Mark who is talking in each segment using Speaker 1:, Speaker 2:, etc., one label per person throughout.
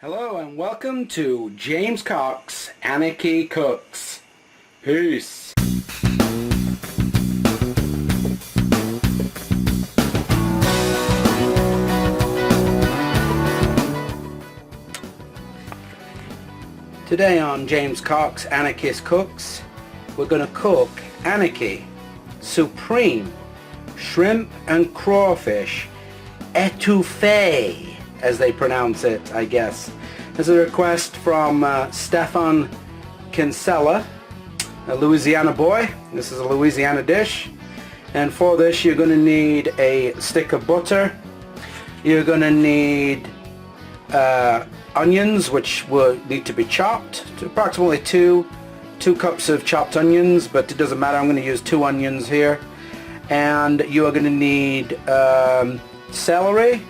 Speaker 1: Hello and welcome to James Cox Anarchy Cooks. Peace. Today on James Cox Anarchist Cooks, we're going to cook Anarchy Supreme Shrimp and Crawfish Etouffee, as they pronounce it, I guess. There's a request from Stefan Kinsella, a Louisiana boy. This is a Louisiana dish. And for this you're going to need a stick of butter. You're going to need onions, which will need to be chopped to approximately two cups of chopped onions, but it doesn't matter, I'm going to use 2 onions here. And you are going to need celery,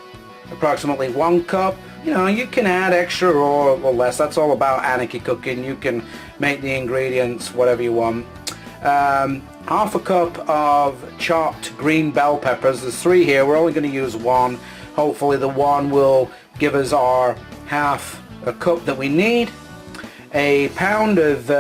Speaker 1: approximately 1 cup. You know, you can add extra or less. That's all about Anarchy cooking. You can make the ingredients whatever you want. Half a cup of chopped green bell peppers. There's 3 here. We're only going to use 1. Hopefully the 1 will give us our half a cup that we need. A pound of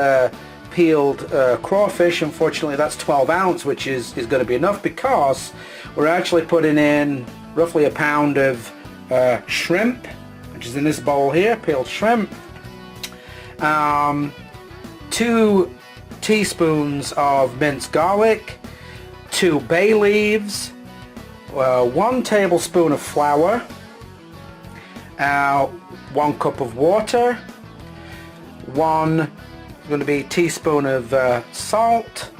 Speaker 1: peeled crawfish. Unfortunately that's 12 ounce, which is going to be enough because we're actually putting in roughly a pound of shrimp, which is in this bowl here, peeled shrimp. 2 teaspoons of minced garlic, 2 bay leaves, 1 tablespoon of flour, 1 cup of water, 1 going to be teaspoon of salt,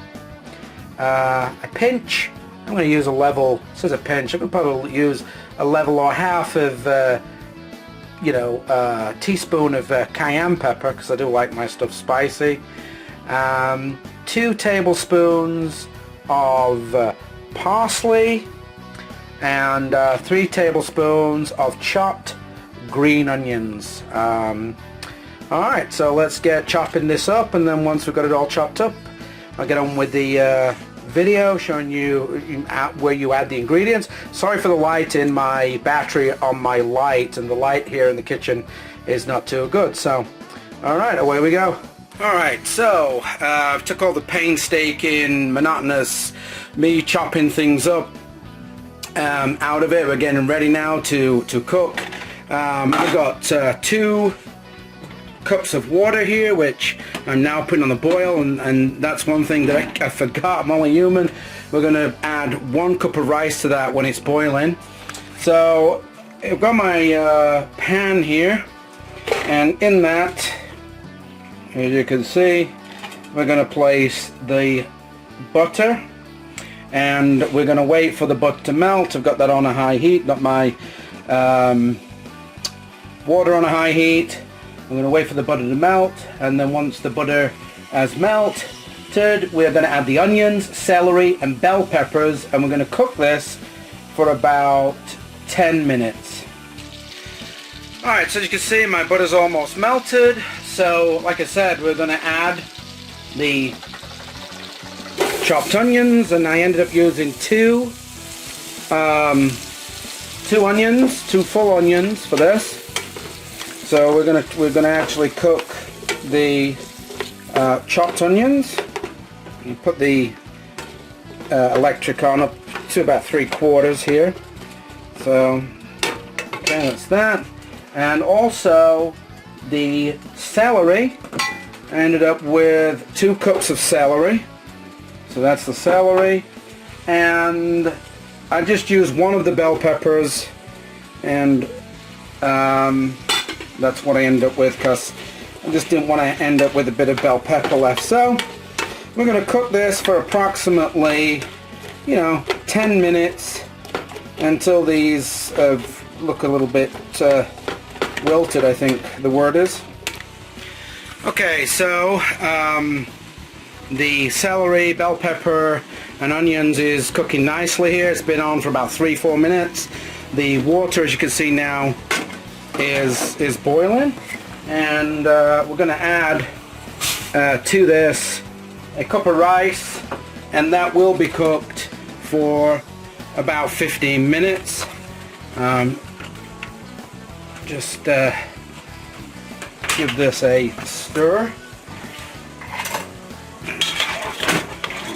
Speaker 1: a pinch. I'm going to use a level, it says a pinch, I'm going to probably use a level or half of teaspoon of cayenne pepper, because I do like my stuff spicy. 2 tablespoons of parsley, and 3 tablespoons of chopped green onions. Alright, so let's get chopping this up, and then once we've got it all chopped up, I'll get on with the video showing you where you add the ingredients. Sorry for the light in my battery on my light, and the light here in the kitchen is not too good. So alright, away we go. Alright, so I've took all the painstaking, monotonous me chopping things up out of it. We're getting ready now to cook. I've got 2 cups of water here, which I'm now putting on the boil, and that's one thing that I forgot. I'm only human. We're going to add 1 cup of rice to that when it's boiling. So I've got my pan here, and in that, as you can see, we're going to place the butter, and we're going to wait for the butter to melt. I've got that on a high heat, got my water on a high heat. I'm going to wait for the butter to melt, and then once the butter has melted, we're going to add the onions, celery and bell peppers, and we're going to cook this for about 10 minutes. Alright, so as you can see, my butter's almost melted. So like I said, we're going to add the chopped onions, and I ended up using 2 onions, 2 full onions for this. So we're gonna actually cook the chopped onions. You put the electric on up to about 3/4 here. So okay, that's that. And also the celery. I ended up with 2 cups of celery. So that's the celery, and I just used 1 of the bell peppers, and that's what I ended up with, because I just didn't want to end up with a bit of bell pepper left. So we're going to cook this for approximately 10 minutes until these look a little bit wilted, I think the word is. Okay, so the celery, bell pepper and onions is cooking nicely here. It's been on for about 3-4 minutes. The water, as you can see now, is boiling, and we're going to add to this a cup of rice, and that will be cooked for about 15 minutes. Just give this a stir.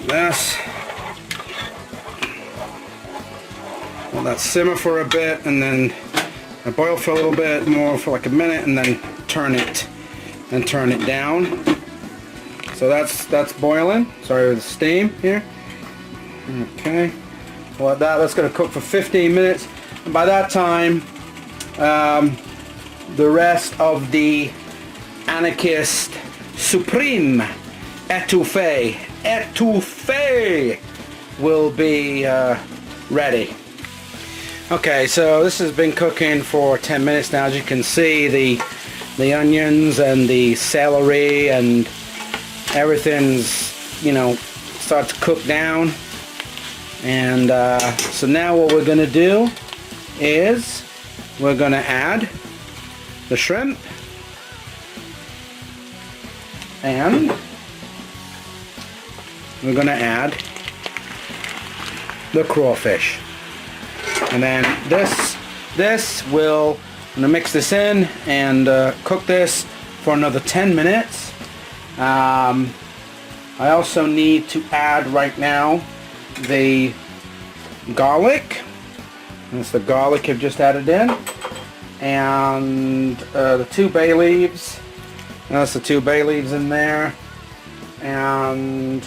Speaker 1: This. Let that simmer for a bit, and then boil for a little bit more, for like a minute, and then turn it down. So that's boiling. Sorry with the steam here. Okay. Well, that's going to cook for 15 minutes, and by that time, the rest of the Anarchist Supreme Etouffee will be ready. Okay, so this has been cooking for 10 minutes now. As you can see, the onions and the celery and everything's, you know, starts to cook down. And so now what we're going to do is we're going to add the shrimp and we're going to add the crawfish. And then this will, I'm going to mix this in and cook this for another 10 minutes. I also need to add right now the garlic. That's the garlic I've just added in. And the 2 bay leaves. That's the 2 bay leaves in there. And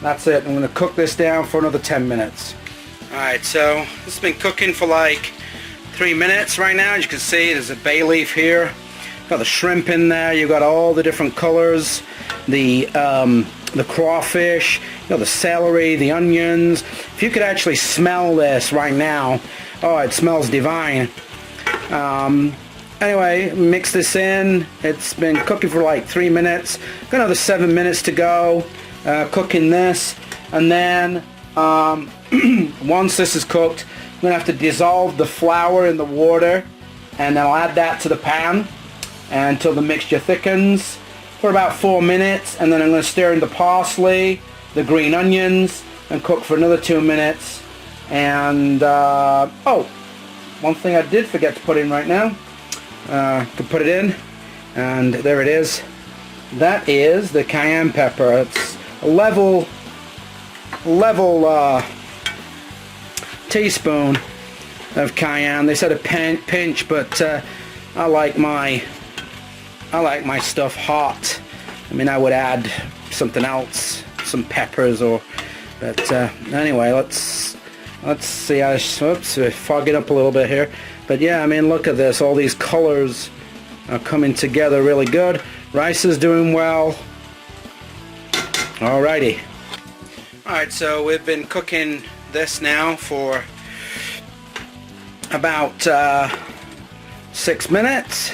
Speaker 1: that's it. I'm going to cook this down for another 10 minutes. Alright, so this has been cooking for like 3 minutes right now. As you can see, there's a bay leaf here. Got the shrimp in there. You've got all the different colors. The crawfish, you know, the celery, the onions. If you could actually smell this right now, oh, it smells divine. Anyway, mix this in. It's been cooking for like 3 minutes. Got another 7 minutes to go cooking this, and then once this is cooked, I'm gonna have to dissolve the flour in the water, and then I'll add that to the pan until the mixture thickens for about 4 minutes, and then I'm going to stir in the parsley, the green onions, and cook for another 2 minutes. And oh, one thing I did forget to put in right now. Could put it in, and there it is. That is the cayenne pepper. It's a level teaspoon of cayenne. They said a pinch, but I like my stuff hot. I mean, I would add something else, some peppers, or. But anyway, let's see. Oops, fog it up a little bit here. But yeah, I mean, look at this. All these colors are coming together really good. Rice is doing well. Alrighty. Alright, so we've been cooking this now for about 6 minutes.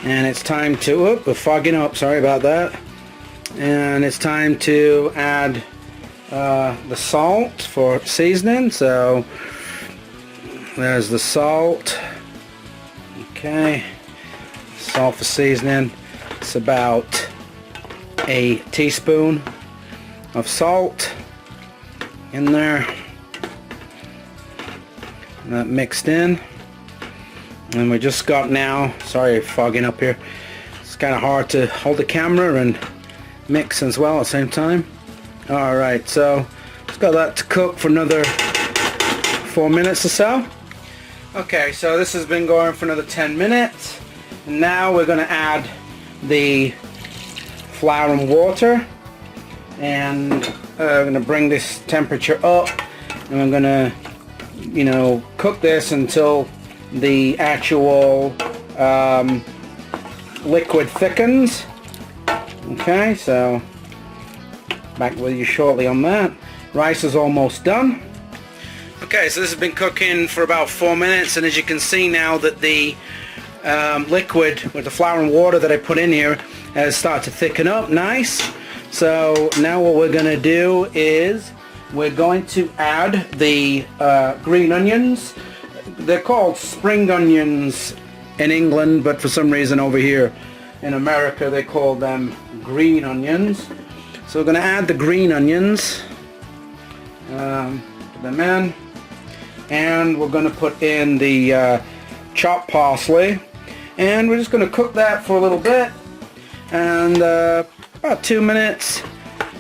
Speaker 1: And it's time to, oh, we're fogging up, sorry about that. And it's time to add the salt for seasoning. So there's the salt. Okay, salt for seasoning. It's about a teaspoon of salt in there. And that mixed in. And we just got now, sorry, fogging up here. It's kind of hard to hold the camera and mix as well at the same time. Alright, so just got that to cook for another 4 minutes or so. Okay, so this has been going for another 10 minutes. And now we're going to add the flour and water. And I'm going to bring this temperature up. And I'm going to, you know, cook this until the actual liquid thickens. Okay, so back with you shortly on that. Rice is almost done. Okay, so this has been cooking for about 4 minutes, and as you can see now that the liquid with the flour and water that I put in here has started to thicken up nice. So now what we're going to do is we're going to add the green onions. They're called spring onions in England, but for some reason over here in America they call them green onions. So we're going to add the green onions, put them in, and we're going to put in the chopped parsley. And we're just going to cook that for a little bit, and about 2 minutes,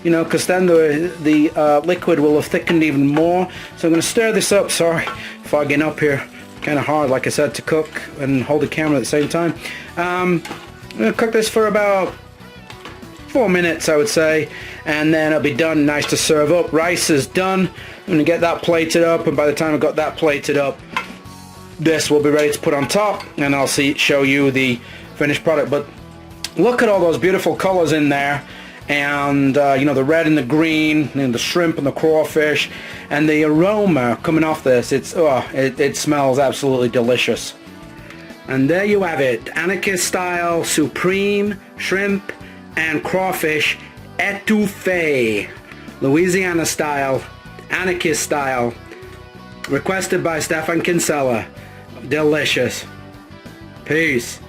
Speaker 1: you know, because then the liquid will have thickened even more. So I'm going to stir this up. Sorry, fogging up here, kind of hard, like I said, to cook and hold the camera at the same time. I'm going to cook this for about 4 minutes, I would say, and then it'll be done, nice to serve up. Rice is done. I'm going to get that plated up, and by the time I've got that plated up, this will be ready to put on top, and I'll show you the finished product. But look at all those beautiful colors in there, and you know, the red and the green, and the shrimp and the crawfish, and the aroma coming off this. It smells absolutely delicious. And there you have it, Anarchist style supreme shrimp and crawfish etouffee, Louisiana style, Anarchist style, requested by Stefan Kinsella. Delicious. Peace.